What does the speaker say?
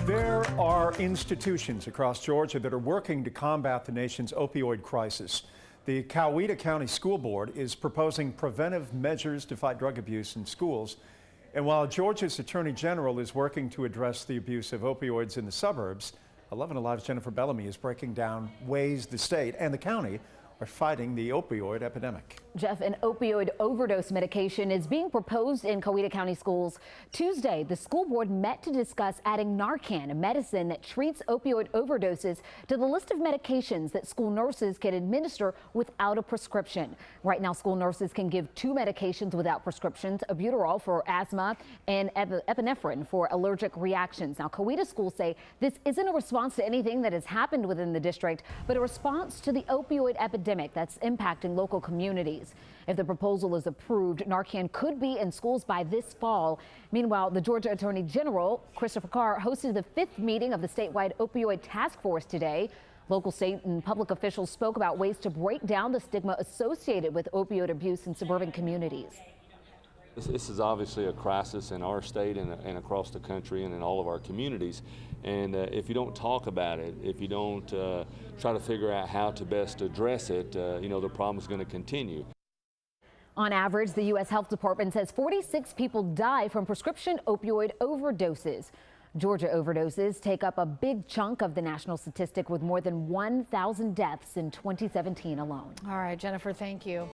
There are institutions across Georgia that are working to combat the nation's opioid crisis. The Coweta County School Board is proposing preventive measures to fight drug abuse in schools. And while Georgia's Attorney General is working to address the abuse of opioids in the suburbs, 11 Alive's Jennifer Bellamy is breaking down ways the state and the county are fighting the opioid epidemic. Jeff, an opioid overdose medication is being proposed in Coweta County schools. Tuesday, the school board met to discuss adding NARCAN, a medicine that treats opioid overdoses, to the list of medications that school nurses can administer without a prescription. Right now, school nurses can give two medications without prescriptions: albuterol for asthma and epinephrine for allergic reactions. Now, Coweta schools say this isn't a response to anything that has happened within the district, but a response to the opioid epidemic that's impacting local communities. If the proposal is approved, NARCAN could be in schools by this fall. Meanwhile, the Georgia Attorney General, Christopher Carr, hosted the 5th meeting of the statewide opioid task force today. Local, state, and public officials spoke about ways to break down the stigma associated with opioid abuse in suburban communities. This is obviously a crisis in our state and across the country and in all of our communities. And if you don't talk about it, if you don't try to figure out how to best address it, the problem is going to continue. On average, the U.S. Health Department says 46 people die from prescription opioid overdoses. Georgia overdoses take up a big chunk of the national statistic, with more than 1,000 deaths in 2017 alone. All right, Jennifer, thank you.